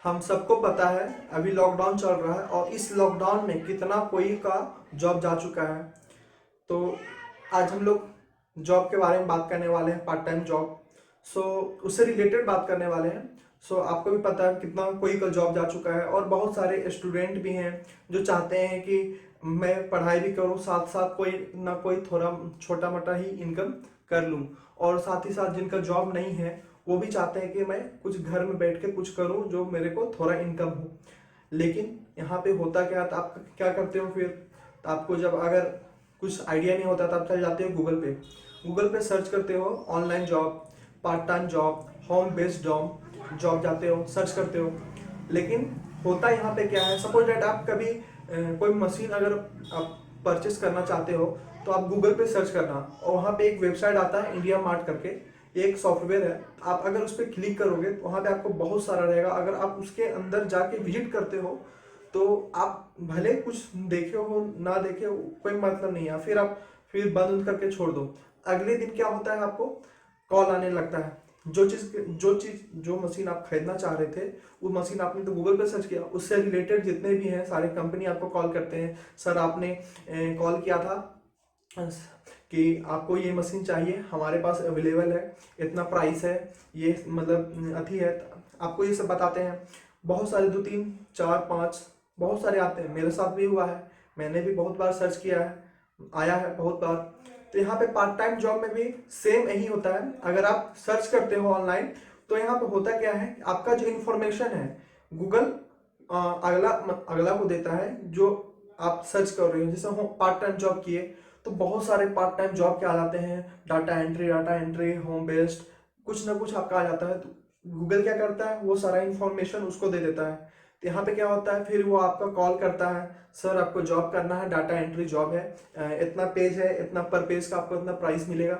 हम सबको पता है अभी लॉकडाउन चल रहा है और इस लॉकडाउन में कितना कोई का जॉब जा चुका है। तो आज हम लोग जॉब के बारे में बात करने वाले हैं, पार्ट टाइम जॉब। सो उससे रिलेटेड बात करने वाले हैं। सो आपको भी पता है कितना कोई का जॉब जा चुका है और बहुत सारे स्टूडेंट भी हैं जो चाहते हैं कि मैं पढ़ाई भी करूं, साथ साथ कोई ना कोई थोड़ा छोटा मोटा ही इनकम कर लूं। और साथ ही साथ जिनका जॉब नहीं है वो भी चाहते हैं कि मैं कुछ घर में बैठ के कुछ करूं जो मेरे को थोड़ा इनकम हो। लेकिन यहाँ पे होता क्या है, तो आप क्या करते हो फिर? तो आपको जब अगर कुछ आइडिया नहीं होता तो आप चले जाते हो गूगल पे सर्च करते हो online job, part time job, home based job job जाते हो, सर्च करते हो। लेकिन होता यहाँ पे क्या है, सपोज डेट आप कभी कोई मशीन अगर आप परचेस करना चाहते हो तो आप गूगल पे सर्च करना और वहाँ पे एक वेबसाइट आता है इंडिया मार्ट करके, एक सॉफ्टवेयर है। आप अगर उस पर क्लिक करोगे तो वहाँ पे आपको बहुत सारा रहेगा। अगर आप उसके अंदर जाके विजिट करते हो तो आप भले कुछ देखे हो ना देखे हो कोई मतलब नहीं है, फिर आप फिर बंद करके छोड़ दो। अगले दिन क्या होता है, आपको कॉल आने लगता है। जो मशीन आप खरीदना चाह रहे थे वो मशीन आपने तो गूगल पे सर्च किया, उससे रिलेटेड जितने भी हैं सारे कंपनी आपको कॉल करते हैं। सर आपने कॉल किया था कि आपको ये मशीन चाहिए, हमारे पास अवेलेबल है, इतना प्राइस है, ये मतलब अथी है। आपको ये सब बताते हैं। बहुत सारे, 2 3 4 5 बहुत सारे आते हैं। मेरे साथ भी हुआ है, मैंने भी बहुत बार सर्च किया है, आया है बहुत बार। तो यहाँ पे पार्ट टाइम जॉब में भी सेम यही होता है। अगर आप सर्च करते हो ऑनलाइन तो यहाँ पे होता क्या है, आपका जो इन्फॉर्मेशन है गूगल अगला अगला को देता है जो आप सर्च कर रहे हो। जैसे हम पार्ट टाइम जॉब किए तो बहुत सारे पार्ट टाइम जॉब के आ जाते हैं, डाटा एंट्री, होम बेस्ड, कुछ ना कुछ आपका आ जाता है। तो गूगल क्या करता है, वो सारा इन्फॉर्मेशन उसको दे देता है। तो यहाँ पे क्या होता है, फिर वो आपका कॉल करता है, सर आपको जॉब करना है, डाटा एंट्री जॉब है, इतना पेज है, इतना पर पेज का आपको इतना प्राइस मिलेगा।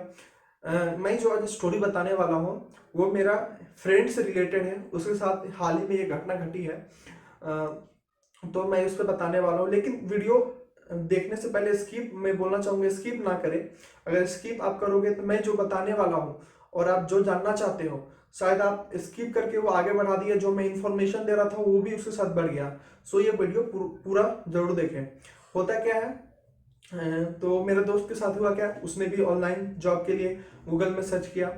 मैं जो आज स्टोरी बताने वाला हूँ वो मेरा फ्रेंड से रिलेटेड है, उसके साथ हाल ही में ये घटना घटी है। तो मैं उस पर बताने वाला हूँ। लेकिन वीडियो देखने से पहले स्किप, मैं बोलना चाहूँगा स्किप ना करें। अगर स्किप आप करोगे तो मैं जो बताने वाला हूँ और आप जो जानना चाहते हो शायद आप स्किप करके वो आगे बढ़ा दिया, जो मैं इंफॉर्मेशन दे रहा था वो भी उसके साथ बढ़ गया। सो ये वीडियो पूरा जरूर देखें। होता क्या है, तो मेरे दोस्त के साथ हुआ क्या, उसने भी ऑनलाइन जॉब के लिए गूगल में सर्च किया।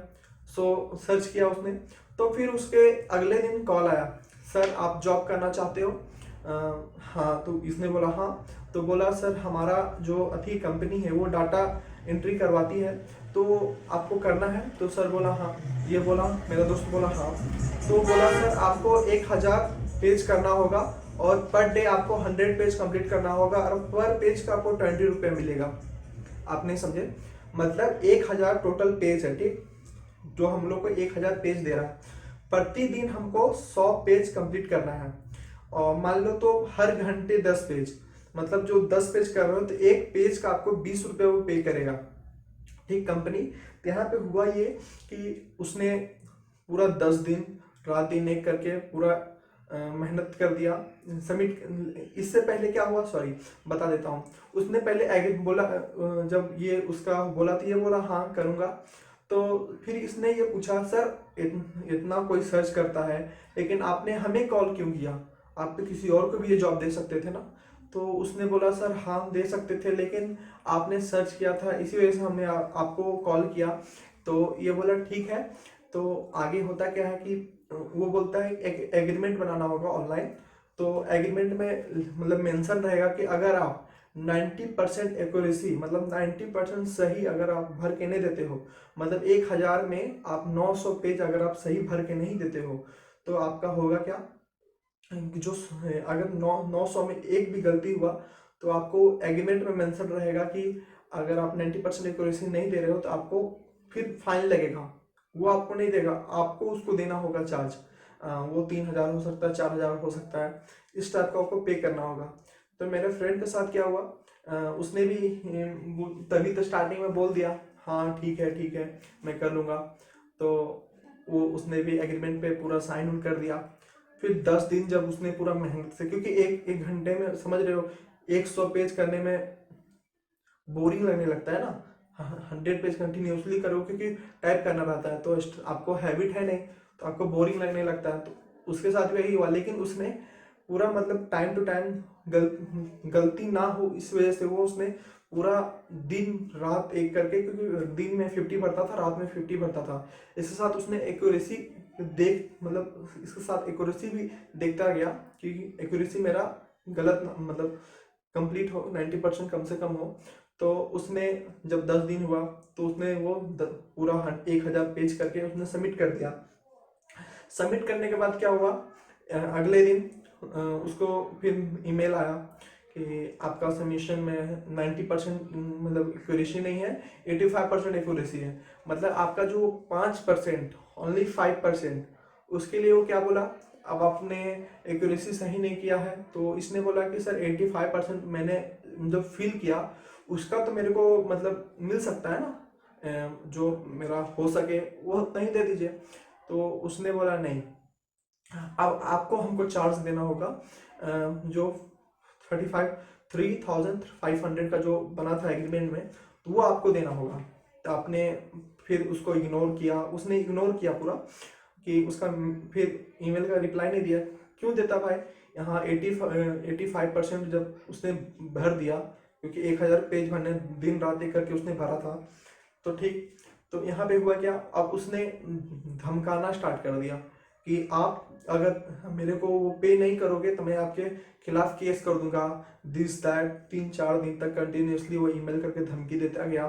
सर्च किया उसने, तो फिर उसके अगले दिन कॉल आया, सर आप जॉब करना चाहते हो? हाँ। तो इसने बोला हाँ। तो बोला सर हमारा जो अथी कंपनी है वो डाटा एंट्री करवाती है, तो आपको करना है? तो सर बोला हाँ। ये बोला, मेरा दोस्त बोला हाँ। तो बोला सर आपको 1000 पेज करना होगा और पर डे आपको 100 पेज कंप्लीट करना होगा और पर पेज का आपको 20 रुपये मिलेगा। आप नहीं समझे, मतलब 1000 टोटल पेज है, ठीक, जो हम लोग को 1000 पेज दे रहा है। प्रतिदिन हमको 100 पेज कंप्लीट करना है और मान लो तो हर घंटे 10 पेज, मतलब जो 10 पेज कर रहे हो तो एक पेज का आपको 20 रुपये वो पे करेगा, ठीक, कंपनी। तो यहाँ पे हुआ ये कि उसने पूरा 10 दिन रात दिन एक करके पूरा मेहनत कर दिया सबमिट। इससे पहले क्या हुआ, सॉरी बता देता हूँ। उसने पहले बोला, जब ये उसका बोला तो ये बोला हाँ करूँगा। तो फिर इसने ये पूछा, सर इतना कोई सर्च करता है लेकिन आपने हमें कॉल क्यों किया? आप तो किसी और को भी ये जॉब दे सकते थे ना। तो उसने बोला सर हाँ हम दे सकते थे लेकिन आपने सर्च किया था इसी वजह से हमने आपको कॉल किया। तो ये बोला ठीक है। तो आगे होता क्या है कि वो बोलता है एक एग्रीमेंट बनाना होगा ऑनलाइन। तो एग्रीमेंट में मतलब मेंशन रहेगा कि अगर आप 90% एक्यूरेसी, मतलब 90% सही अगर आप भर के नहीं देते हो, मतलब 1000 में आप 900 पेज अगर आप सही भर के नहीं देते हो तो आपका होगा क्या, जो अगर 900 में एक भी गलती हुआ तो आपको एग्रीमेंट में मेंशन रहेगा कि अगर आप 90% एक्यूरेसी नहीं दे रहे हो तो आपको फिर फाइन लगेगा। वो आपको नहीं देगा, आपको उसको देना होगा चार्ज। वो 3000 हो सकता है, 4000 हो सकता है, इस टाइप का आपको पे करना होगा। तो मेरे फ्रेंड के साथ क्या हुआ, उसने भी तभी तो स्टार्टिंग में बोल दिया हाँ ठीक है मैं कर लूँगा। तो वो उसने भी एग्रीमेंट पे पूरा साइन उन कर दिया। फिर 10 दिन जब उसने पूरा मेहनत से, क्योंकि एक घंटे में समझ रहे हो 100 पेज करने में बोरिंग लगने लगता है ना। 100 पेज कंटिन्यूसली करो क्योंकि टाइप करना रहता है तो आपको हैबिट है नहीं, तो आपको बोरिंग लगने लगता है। तो उसके साथ भी यही हुआ, लेकिन उसने पूरा मतलब टाइम टू टाइम गलती ना हो इस वजह से वो उसने पूरा दिन रात एक करके, क्योंकि दिन में 50 भरता था, रात में 50 भरता था, इसके साथ उसने एक्यूरेसी मतलब इसके साथ एक्यूरेसी भी देखता गया कि एक्यूरेसी मेरा गलत मतलब कंप्लीट हो, 90% कम से कम हो। तो उसने जब 10 दिन हुआ तो उसने वो पूरा 1000 पेज करके उसने सबमिट कर दिया। सबमिट करने के बाद क्या हुआ, अगले दिन उसको फिर ईमेल आया कि आपका सबमिशन में 90% मतलब एक्यूरेसी नहीं है, 85% एक्यूरेसी है। मतलब आपका जो 5%, ओनली 5%, उसके लिए वो क्या बोला, अब आपने एक्यूरेसी सही नहीं किया है। तो इसने बोला कि सर 85% मैंने जब फिल किया उसका तो मेरे को मतलब मिल सकता है ना, जो मेरा हो सके वो उतना ही दे दीजिए। तो उसने बोला नहीं, अब आपको हमको चार्ज देना होगा, जो 3500 का जो बना था एग्रीमेंट में, तो वो आपको देना होगा। तो आपने फिर उसको इग्नोर किया, उसने इग्नोर किया पूरा कि उसका फिर ईमेल का रिप्लाई नहीं दिया। क्यों देता भाई, यहाँ 85% जब उसने भर दिया, क्योंकि 1000 पेज भरने दिन रात एक करके उसने भरा था, तो ठीक। तो यहाँ पे हुआ क्या, अब उसने धमकाना स्टार्ट कर दिया कि आप अगर मेरे को वो पे नहीं करोगे तो मैं आपके खिलाफ केस कर दूंगा, दिस दैट। 3-4 दिन तक कंटिन्यूसली वो ईमेल करके धमकी देता गया।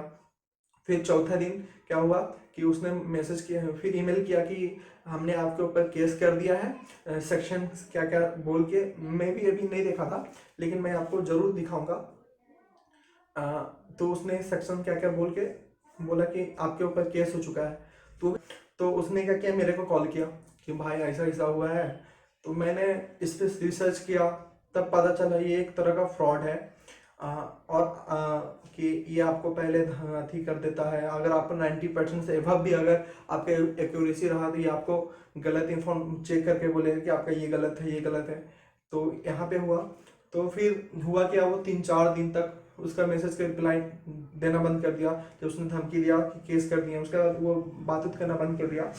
फिर चौथा दिन क्या हुआ कि उसने मैसेज किया, फिर ईमेल किया कि हमने आपके ऊपर केस कर दिया है, सेक्शन क्या क्या बोल के। मैं भी अभी नहीं देखा था, लेकिन मैं आपको जरूर दिखाऊंगा। तो उसने सेक्शन क्या क्या बोल के बोला कि आपके ऊपर केस हो चुका है। तो उसने क्या किया, मेरे को कॉल किया कि भाई ऐसा ऐसा हुआ है। तो मैंने इस पर रिसर्च किया, तब पता चला ये एक तरह का फ्रॉड है। कि ये आपको पहले अथी कर देता है, अगर आपको 90% से एबव भी अगर आपके एक्यूरेसी रहा तो ये आपको गलत इन्फॉर्म चेक करके बोलेगा कि आपका ये गलत है, ये गलत है। तो यहाँ पे हुआ, तो फिर हुआ क्या, वो 3-4 दिन तक उसका मैसेज का रिप्लाई देना बंद कर दिया। जब उसने धमकी दिया कि केस कर दिया, उसके बाद वो बातचीत करना बंद कर दिया।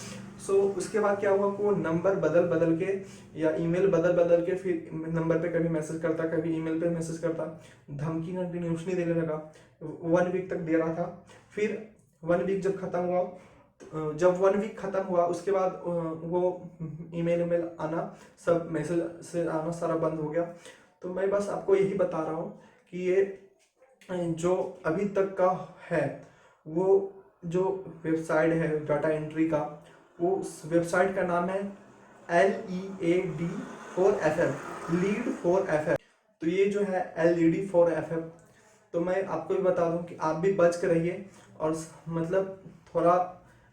सो उसके बाद क्या हुआ, वो नंबर बदल बदल के या ईमेल बदल बदल के फिर नंबर पे कभी मैसेज करता, कभी ईमेल पे मैसेज करता, धमकी कंटिन्यूसली देने लगा। 1 वीक तक दे रहा था। फिर 1 वीक जब खत्म हुआ, जब 1 वीक खत्म हुआ उसके बाद वो ईमेल आना, सब मैसेज से आना सारा बंद हो गया। तो मैं बस आपको यही बता रहा हूँ कि ये जो अभी तक का है, वो जो वेबसाइट है डाटा एंट्री का, वो उस वेबसाइट का नाम है LED4FF, लीड4FF। तो ये जो है LED4FF, तो मैं आपको भी बता दूं कि आप भी बच कर रहिए। और मतलब थोड़ा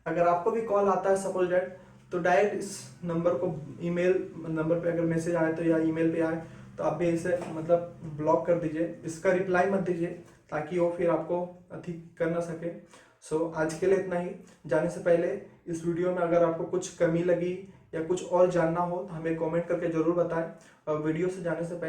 अगर आपको भी कॉल आता है सपोज डेट, तो डायरेक्ट इस नंबर को ईमेल नंबर पे अगर मैसेज आए तो या ईमेल पे आए तो आप भी इसे मतलब ब्लॉक कर दीजिए, इसका रिप्लाई मत दीजिए, ताकि वो फिर आपको अथी कर ना सके। सो आज के लिए इतना ही। जाने से पहले इस वीडियो में अगर आपको कुछ कमी लगी या कुछ और जानना हो तो हमें कमेंट करके ज़रूर बताएं। और वीडियो से जाने से पहले